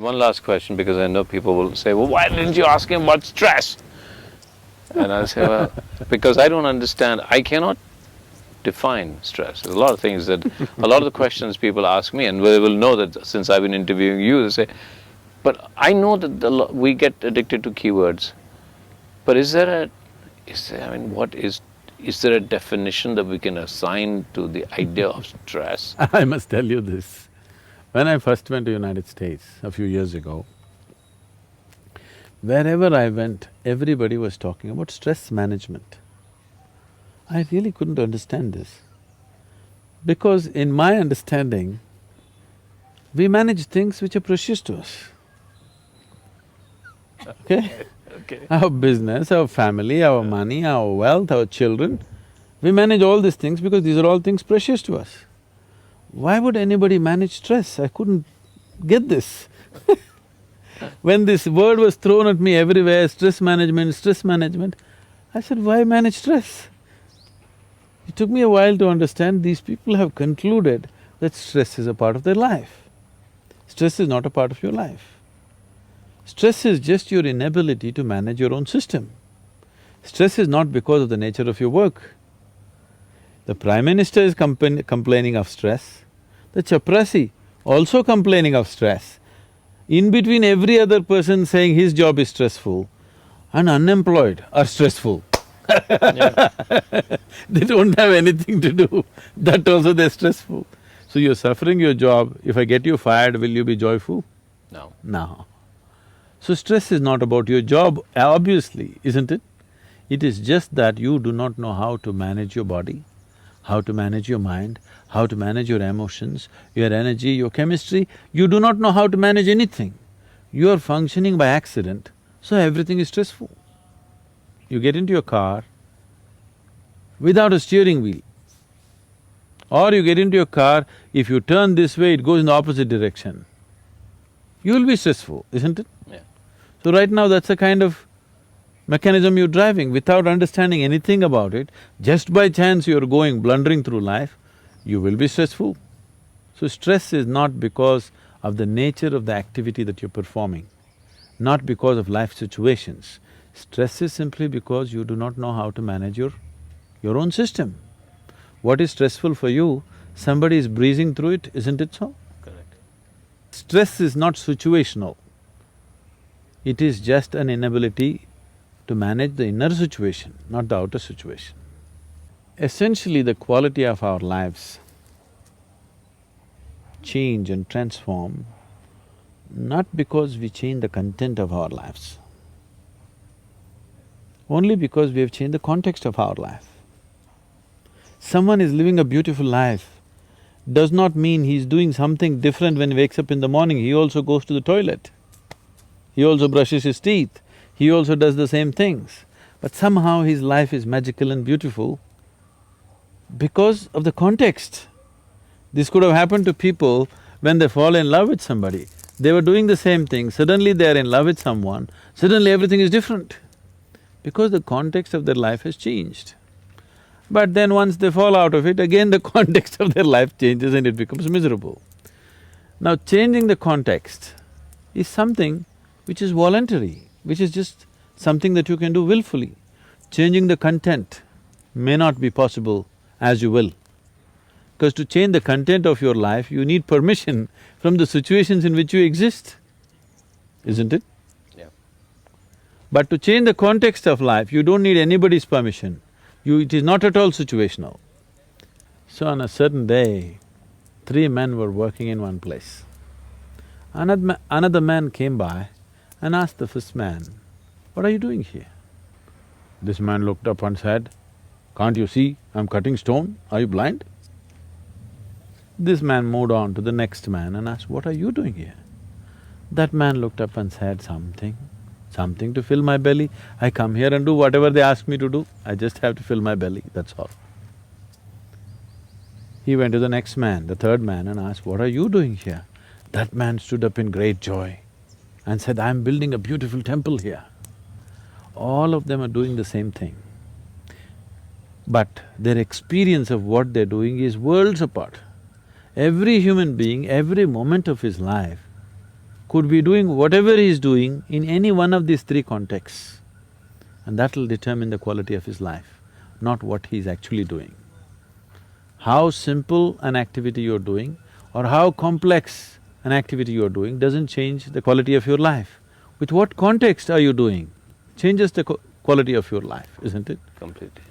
one last question, because I know people will say, well, why didn't you ask him about stress? And I'll say, well, because I don't understand, I cannot define stress. There's a lot of things that, a lot of the questions people ask me, and they will know that since I've been interviewing you, they say, but I know that we get addicted to keywords. But is there, is there a definition that we can assign to the idea of stress? I must tell you this. When I first went to United States a few years ago, wherever I went, everybody was talking about stress management. I really couldn't understand this. Because in my understanding, we manage things which are precious to us. Okay? Okay. Our business, our family, our money, our wealth, our children, we manage all these things because these are all things precious to us. Why would anybody manage stress? I couldn't get this. When this word was thrown at me everywhere, stress management, I said, why manage stress? It took me a while to understand these people have concluded that stress is a part of their life. Stress is not a part of your life. Stress is just your inability to manage your own system. Stress is not because of the nature of your work. The Prime Minister is complaining of stress, the chaprasi also complaining of stress. In between, every other person saying his job is stressful and unemployed are stressful. They don't have anything to do, that also they're stressful. So you're suffering your job, if I get you fired, will you be joyful? No. No. So stress is not about your job, obviously, isn't it? It is just that you do not know how to manage your body, how to manage your mind, how to manage your emotions, your energy, your chemistry. You do not know how to manage anything. You are functioning by accident, so everything is stressful. You get into your car without a steering wheel. Or you get into your car, if you turn this way, it goes in the opposite direction. You will be stressful, isn't it? Yeah. So right now that's the kind of mechanism you're driving without understanding anything about it. Just by chance you're going, blundering through life, you will be stressful. So stress is not because of the nature of the activity that you're performing, not because of life situations. Stress is simply because you do not know how to manage your own system. What is stressful for you, somebody is breezing through it, isn't it so? Correct. Stress is not situational. It is just an inability to manage the inner situation, not the outer situation. Essentially, the quality of our lives change and transform not because we change the content of our lives, only because we have changed the context of our life. Someone is living a beautiful life does not mean he's doing something different when he wakes up in the morning. He also goes to the toilet, he also brushes his teeth, he also does the same things. But somehow his life is magical and beautiful because of the context. This could have happened to people when they fall in love with somebody. They were doing the same thing, suddenly they're in love with someone, suddenly everything is different because the context of their life has changed. But then once they fall out of it, again the context of their life changes and it becomes miserable. Now, changing the context is something which is voluntary, which is just something that you can do willfully. Changing the content may not be possible as you will. Because to change the content of your life, you need permission from the situations in which you exist, isn't it? Yeah. But to change the context of life, you don't need anybody's permission. It is not at all situational. So on a certain day, 3 men were working in one place. Another man came by and asked the first man, "What are you doing here?" This man looked up and said, "Can't you see I'm cutting stone? Are you blind?" This man moved on to the next man and asked, "What are you doing here?" That man looked up and said, something to fill my belly. I come here and do whatever they ask me to do, I just have to fill my belly, that's all. He went to the next man, the third man, and asked, "What are you doing here?" That man stood up in great joy and said, "I'm building a beautiful temple here." All of them are doing the same thing. But their experience of what they're doing is worlds apart. Every human being, every moment of his life could be doing whatever he is doing in any one of these three contexts, and that will determine the quality of his life, not what he is actually doing. How simple an activity you're doing or how complex an activity you're doing doesn't change the quality of your life. With what context are you doing changes the quality of your life, isn't it? Completely.